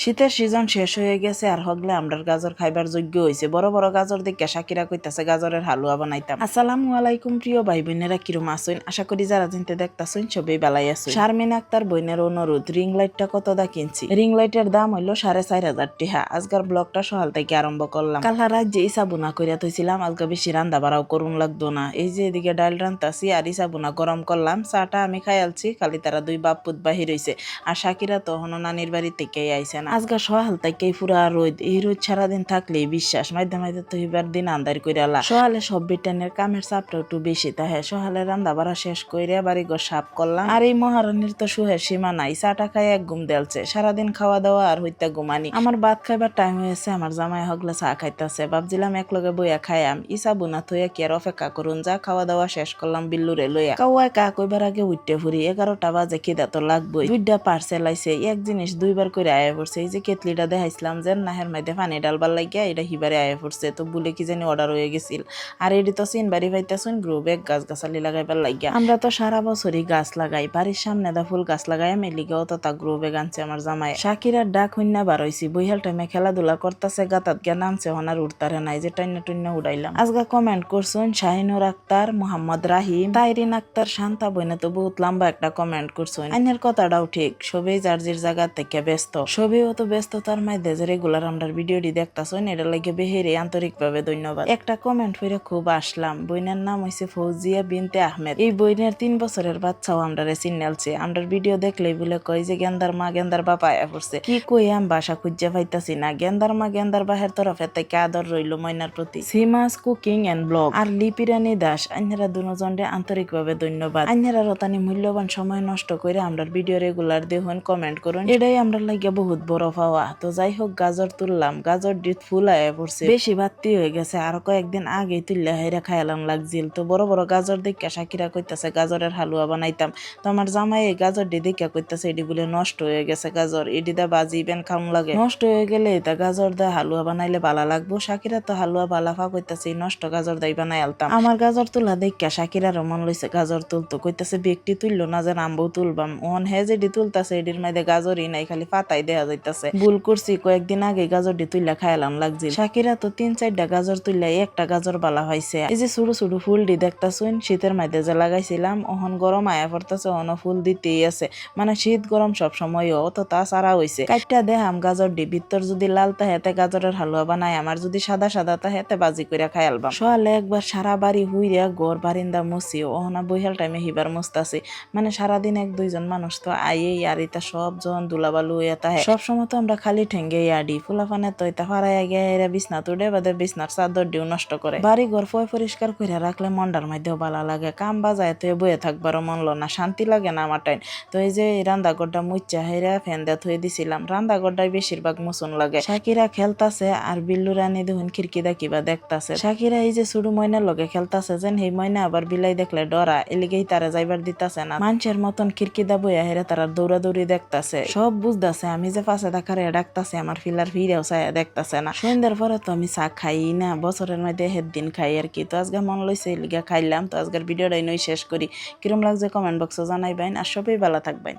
শীতের সিজন শেষ হয়ে গেছে আর হগলে আমরার গাজর খাইবার যোগ্য হয়েছে। বড় বড় গাজর দেখে শাকিরা কইতাছে গাজরের হালুয়া বানাইতাম। আসসালামু আলাইকুম প্রিয় ভাই বোনেরা, কিরম আছেন? আশা করি যারা চিনতে দেখতাছেন সবই বালাই আছেন। শারমিন আক্তার বোনের অনুরোধ, রিং লাইটটা কত দা কিনছি? রিং লাইটের দাম হইলো 4,500 টাকা। আজকার ব্লগটা সকাল থেকে আরম্ভ করলাম। কাল রাত যে ইসা বুনা করিয়া থইছিলাম, আজকে বেশি রান্দা বাড়াও করুন লাগতো না। এই যে এদিকে ডাল রান্তাছি আর ইসা বুনা গরম করলাম। চাটা আমি খাইয়ালছি, খালি তারা দুই বাপ পুত বাহির হইছে। আর শাকিরা তখনও নানির বাড়ি থেকেই আইছে না। আজকে সকাল থেকেই পুরা রোদ, এই রোদ সারাদিন থাকলেই বিশ্বাস মাঝে মাঝে তো এবার দিন আন্দার করে আলা। সকালে সব বিটানের কামের চাপটা একটু বেশি তাহে সকালে রান্না বাড়া শেষ করে বাড়ি ঘর সাফ করলাম। আর এই মহারানীর তো সুহের সীমা নাই, চাটা খাই এক ঘুম দেলছে। সারাদিন খাওয়া দাওয়া আর হইতে ঘুমানি। আমার ভাত খাইবার টাইম হয়েছে, আমার জামাই হগলে চা খাইতেছে। ভাবছিলাম এক লগে বইয়া খাইয়াম, ইসা বুনা থইয়া কি আর অপেক্ষা করুন। যা খাওয়া দাওয়া শেষ করলাম বিল্লুরে লইয়া। কাওয়ায় কা কইবার আগে উঠতে ফুরি, 11টা বাজে খিদা তো লাগবই। দুইটা পার্সেল আইছে, এক জিনিস দুইবার করে আয়া পড়ছে। এই যে কেতলিটা দেখাইছিলাম যে নাহের মাঝে পানি ডালবার লাগিয়া, এটা হিবারে আয়া পড়ছে। তো বলে কি জানি অর্ডার হয়ে গেছিল। আর এটি তো চিনবাড়ি পাইতেছেন গ্রুপে গাছ গাছালি লাগাইবার লাগিয়া। আমরা তো সারা বছরই গাছ লাগাই, বাড়ির সামনে দা ফুল গাছ লাগাই মেলিগাও তো তা গ্রুপে গানছে আমার জামাই। শাকিরার ডাক হইনা বার হইছি, বইহাল টাইমে খেলাধুলা করতেছে, গাতাত গিয়া নামছে হনার উঠতারে নাই, যে টাইনা টুইনা উড়াইলাম। আজকে কমেন্ট করছেন শাহিনুর আক্তার, মোহাম্মদ রাহিম, তাইরিন আক্তার, শান্তা বইনে তো বহুত লম্বা একটা কমেন্ট করছেন। আইনের কথাটাও ঠিক, সবই জার্জির জায়গা থেকে ব্যস্ত। সবই অত ব্যস্ততার মাঝে যে রেগুলার আমরা ভিডিওটি দেখতাছেন, এটা লাগে বেহেরে আন্তরিকভাবে ধন্যবাদ। একটা কমেন্ট হইরে খুব আসলাম। বইনের নাম হইছে ফৌজিয়া বিনতে আহমেদ। এই বইনের 3 বছরের বাচ্চাও আমরা চিনালছে। আমরা ভিডিও দেখলেই বলে কই যে গেন্দার মা গেন্দার বাবা আয়া পড়ছে। কি কই আম বাসা খুঁজে পাইতাছি না। গেন্দার মা গেন্দার বাহের তরফে থেকে আদর রইল ময়নার প্রতি। সিমাস কুকিং এন্ড ব্লগ আর লিপিরানী দাস, আইনারা দুজনরে আন্তরিকভাবে ধন্যবাদ। আইনারা রতানি মূল্যবান সময় নষ্ট করে আমরা ভিডিও রেগুলার দেখুন, কমেন্ট করুন, এটাই আমরা লাগে বহুত বড় পাওয়া। তো যাই হোক, গাজর তুললাম, গাজর ডিট ফুল আয়া পড়ছে, বেশি বাত্তি হয়ে গেছে। আর কয়েকদিন আগে তুললে হাইরা খাইলাম লাগছিল। তো বড় বড় গাজর দেখে শাকিরা কইতাছে গাজরের হালুয়া বানাইতাম। তো আমার জামাই এই গাজর ডি দেখে কইতাছে এটি বলে নষ্ট হয়ে গেছে গাজর, এটি দা বাজি বেন খাম লাগে। নষ্ট হয়ে গেলে এটা গাজর দা হালুয়া বানাইলে ভালো লাগবো। শাকিরা তো হালুয়া বালাফা কইতাছে নষ্ট গাজর দাই বানাই আলতাম। আমার গাজর তুলা দেখে শাকিরার মন লইছে গাজর তুলতো, কইতাছে ব্যক্তি তুললো না যে নামবো তুলবাম। ওন হে যেটি তুলতাছে এটির মাঝে গাজরই নাই, খালি পাতাই দেখা যাইতাছে। ভুল করছি, কয়েকদিন আগে গাজর ডি তুইলা খাইলাম লাগছিল। শাকিরা তো 3-4টা গাজর তুললা একটা গাজর বালা হয়েছে। এই যে ছোট ছোট ফুল ডি দেখতাছুন, শীতের মাঝে যে লাগাইছিলাম, ওহন গরম আয়া পড়তাছে, অন ফুল দিতেই আছে। মানে শীত গরম সব সময় অত তা সারা হইছে। কাইটটা দেখাম গাজর ডি, ভিতর যদি লাল তাহেতে গাজরের হালুয়া বানাই, আমার যদি সাদা সাদা তাহেতে বাজি করে খাইলবাম। সকালে একবার সারা বাড়ি হুইরা ঘর বারিন্দা মুছি, ওহনা বইহাল টাইমে হিবার মুছতাছি। মানে সারাদিন 1-2 জন মানুষ তো আইয়েই, আর এটা সব জন দুলাবালু হইয়া তাহে। সবসময় তো আমরা খালি ঠেঙ্গে আডি, ফুলাফানে তো এটা ফারাইয়া গিয়া এরা বিছনা তুড়ে বাদে বিছনার চাদর দিও নষ্ট করে। বাড়ি ঘর পরিষ্কার করে রাখলে মনটার মধ্যেও ভালো লাগে। কাম বাজায় তো বয়ে থাকবারও মন না, শান্তি লাগে না আমার টাইম। তো এই যে রান্দাঘরটা মুচ্চা হেরা ফ্যান দিয়ে থয়ে দিছিলাম, রান্দাঘরটাই বেশিরভাগ মুসুন লাগে। শাকিরা খেলতাছে আর বিল্লু রানী দেখুন খিড়কি দা কিবা দেখতাছে। শাকিরা এই যে ছোট ময়নার লগে খেলতাছে, যেন এই ময়না আবার বিলাই দেখলে ডরা, এলিগেই তারা যাইবার দিতাছে না। মানুষের মতন খিড়কি দা বইয়া হেরা তারা দৌড়াদৌড়ি দেখতাছে, সব বুঝতাছে আমি যে পাশে দেখারে ডাকতাছে, আমার ফিলার ফিরেও চায় দেখতাছে না। সন্ধ্যার পরে তো আমি চা খাই না, বছরের মধ্যে দিন খাই আর কি। তো আজকে মন লইছে লিগা খাইলাম। তো আজকের ভিডিওটাই নই শেষ করি। কিরম লাগছে কমেন্ট বক্সে জানাইবেন, আর সবাই ভালো থাকবেন।